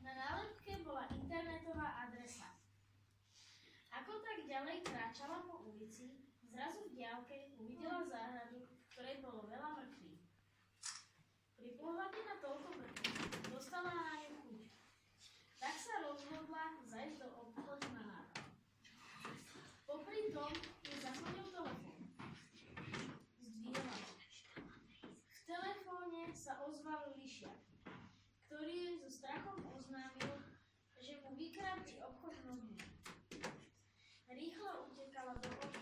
Na nálepke bola internetová adresa. Ako tak ďalej kráčala po ulici, zrazu v diaľke uvidela záhradu, v ktorej bolo veľa mŕtvych. Pri pohľade na toľko mŕtvych dostala na ňu chuť. Tak sa rozhodla zajsť do obchodu na nápad. Popri tom ju zazvonil telefón. Zdvihla ho. V telefóne sa ozval lišiak, ktorý jej so strachom oznámil, že mu vykradli obchod v nohou. Rýchlo utekala do obchodu